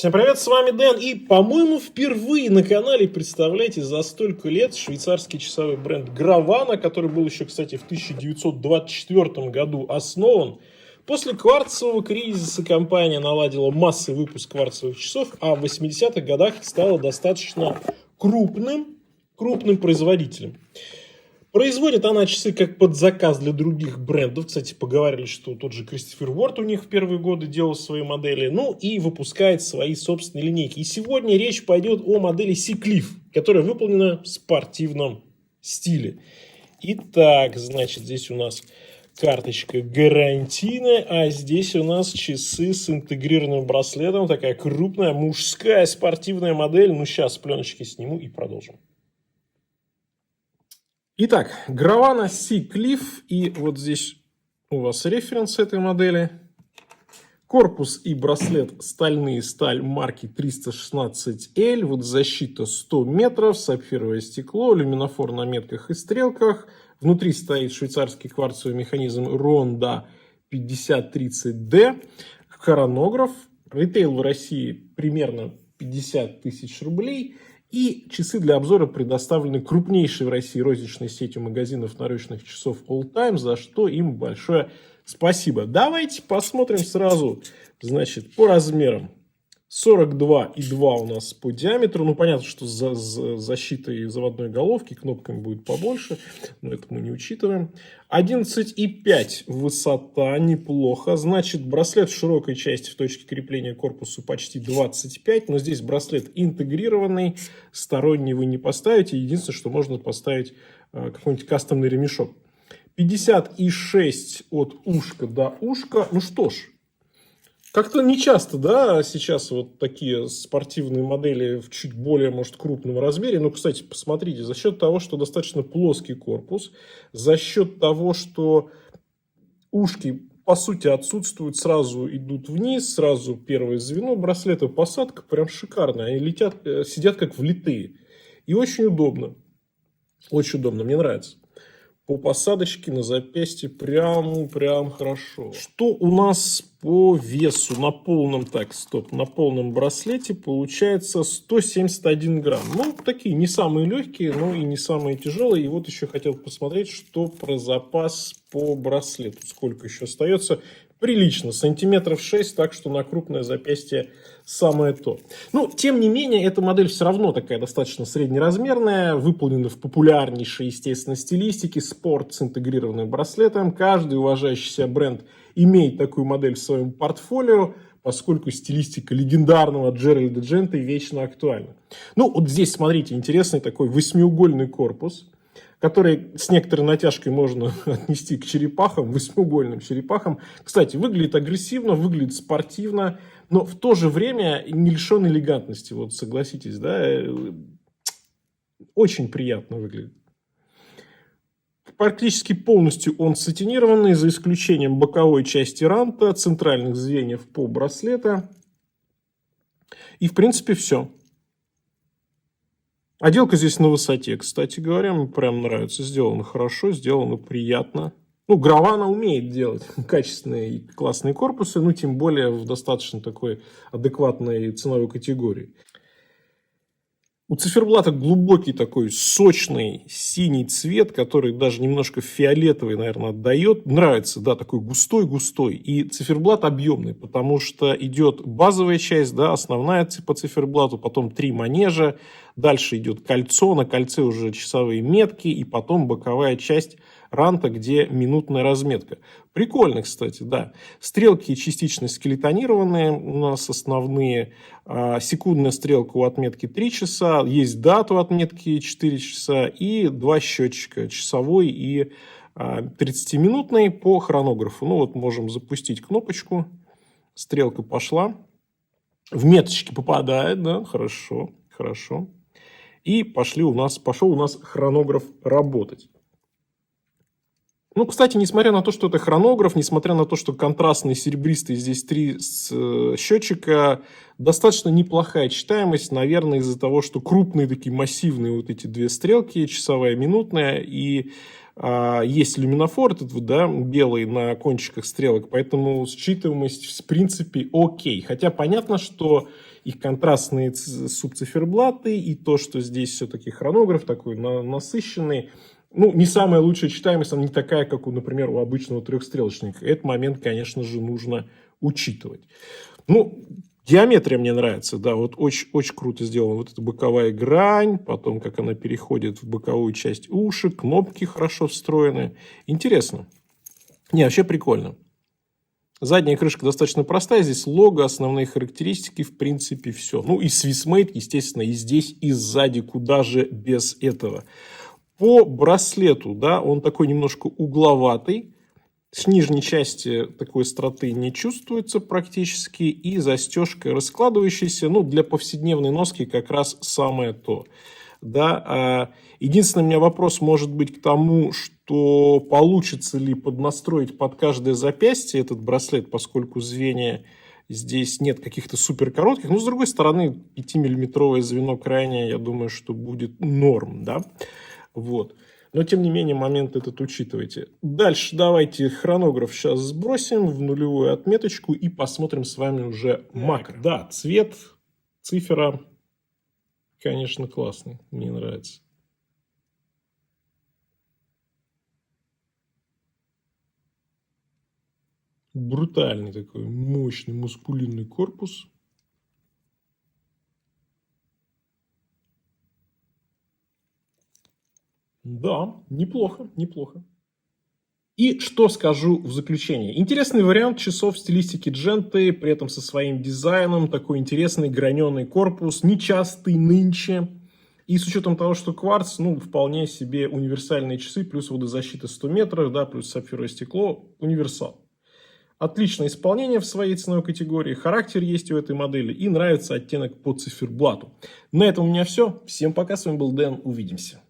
Всем привет, с вами Дэн, и, по-моему, впервые на канале, представляете, за столько лет швейцарский часовой бренд Gravana, который был еще, кстати, в 1924 году основан. После кварцевого кризиса компания наладила массовый выпуск кварцевых часов, а в 80-х годах стала достаточно крупным производителем. Производит она часы как под заказ для других брендов. Кстати, поговорили, что тот же Кристофер Уорд у них в первые годы делал свои модели. Ну и выпускает свои собственные линейки. И сегодня речь пойдет о модели Seacliff, которая выполнена в спортивном стиле. Итак, значит, здесь у нас карточка гарантийная, а здесь у нас часы с интегрированным браслетом. Такая крупная мужская спортивная модель. Ну, сейчас пленочки сниму и продолжим. Итак, Gravana Seacliff, и вот здесь у вас референс этой модели. Корпус и браслет стальные, сталь марки 316L, вот защита 100 метров, сапфировое стекло, люминофор на метках и стрелках. Внутри стоит швейцарский кварцевый механизм Ronda 5030D, хронограф, ритейл в России примерно 50 тысяч рублей. И часы для обзора предоставлены крупнейшей в России розничной сетью магазинов наручных часов All Time, за что им большое спасибо. Давайте посмотрим сразу, значит, по размерам. 42,2 у нас по диаметру. Ну, понятно, что с защитой заводной головки кнопками будет побольше, но это мы не учитываем. 11,5 высота, неплохо. Значит, браслет в широкой части в точке крепления к корпусу почти 25, но здесь браслет интегрированный, сторонний вы не поставите. Единственное, что можно поставить какой-нибудь кастомный ремешок. 50,6 от ушка до ушка. Ну что ж. Как-то не часто, да, сейчас вот такие спортивные модели в чуть более, может, крупном размере. Но, кстати, посмотрите, за счет того, что достаточно плоский корпус, за счет того, что ушки, по сути, отсутствуют, сразу идут вниз, сразу первое звено браслета, посадка прям шикарная. Они летят, сидят как влитые. И очень удобно. Очень удобно, мне нравится. По посадочке на запястье прям хорошо. Что у нас по весу на полном, на полном браслете получается 171 грамм. Ну, такие не самые легкие, но и не самые тяжелые. И вот еще хотел посмотреть, что про запас по браслету. Сколько еще остается. Прилично, сантиметров 6, так что на крупное запястье самое то. Но, тем не менее, эта модель все равно такая достаточно среднеразмерная, выполнена в популярнейшей, естественно, стилистике, спорт с интегрированным браслетом. Каждый уважающий себя бренд имеет такую модель в своем портфолио, поскольку стилистика легендарного Джеральда Джента вечно актуальна. Ну, вот здесь, смотрите, интересный такой восьмиугольный корпус, который с некоторой натяжкой можно отнести к черепахам, восьмиугольным черепахам. Кстати, выглядит агрессивно, выглядит спортивно, но в то же время не лишен элегантности. Вот согласитесь, да, очень приятно выглядит. Практически полностью он сатинированный, за исключением боковой части ранта, центральных звеньев по браслету. И, в принципе, все. Отделка здесь на высоте, кстати говоря, мне прям нравится. Сделано хорошо, сделано приятно. Ну, Gravana умеет делать качественные и классные корпусы, ну, тем более в достаточно такой адекватной ценовой категории. У циферблата глубокий такой сочный синий цвет, который даже немножко фиолетовый, наверное, отдает. Нравится, да, такой густой-густой. И циферблат объемный, потому что идет базовая часть, да, основная по циферблату, потом 3 манежа, дальше идет кольцо, на кольце уже часовые метки, и потом боковая часть ранта, где минутная разметка. Прикольно, кстати, да. Стрелки частично скелетонированные, у нас основные. Секундная стрелка у отметки 3 часа, есть дата у отметки 4 часа и 2 счетчика, часовой и 30-минутный по хронографу. Ну вот можем запустить кнопочку, стрелка пошла, в меточки попадает, да, хорошо. И пошел у нас хронограф работать. Ну, кстати, несмотря на то, что это хронограф, несмотря на то, что контрастный серебристый, здесь 3 счетчика, достаточно неплохая читаемость, наверное, из-за того, что крупные такие массивные вот эти 2 стрелки, часовая, минутная, и есть люминофор этот вот, да, белый на кончиках стрелок, поэтому считываемость в принципе окей. Хотя понятно, что их контрастные субциферблаты и то, что здесь все-таки хронограф такой насыщенный, ну, не самая лучшая читаемость, она не такая, как, например, у обычного трехстрелочника. Этот момент, конечно же, нужно учитывать. Ну, геометрия мне нравится, да, вот очень, очень круто сделано. Вот эта боковая грань, потом как она переходит в боковую часть ушек, кнопки хорошо встроены. Интересно. Не, вообще прикольно. Задняя крышка достаточно простая, здесь лого, основные характеристики, в принципе, все. Ну и Swissmade, естественно, и здесь, и сзади, куда же без этого. По браслету, да, он такой немножко угловатый. С нижней части такой остроты не чувствуется практически. И застежка раскладывающаяся. Ну, для повседневной носки как раз самое то. Да. Единственный у меня вопрос может быть к тому, что получится ли поднастроить под каждое запястье этот браслет, поскольку звенья здесь нет каких-то супер коротких. Но, с другой стороны, 5-миллиметровое звено крайнее, я думаю, что будет норм. Да? Вот. Но, тем не менее, момент этот учитывайте. Дальше давайте хронограф сейчас сбросим в нулевую отметочку и посмотрим с вами уже макро. Да, цвет, цифера, конечно, классный. Мне нравится. Брутальный такой, мощный, мускулинный корпус. Да, неплохо, неплохо. И что скажу в заключение. Интересный вариант часов в стилистике дженты, при этом со своим дизайном, такой интересный граненый корпус, нечастый нынче. И с учетом того, что кварц, ну, вполне себе универсальные часы, плюс водозащита 100 метров, да, плюс сапфировое стекло, универсал. Отличное исполнение в своей ценовой категории, характер есть у этой модели и нравится оттенок по циферблату. На этом у меня все. Всем пока, с вами был Дэн, увидимся.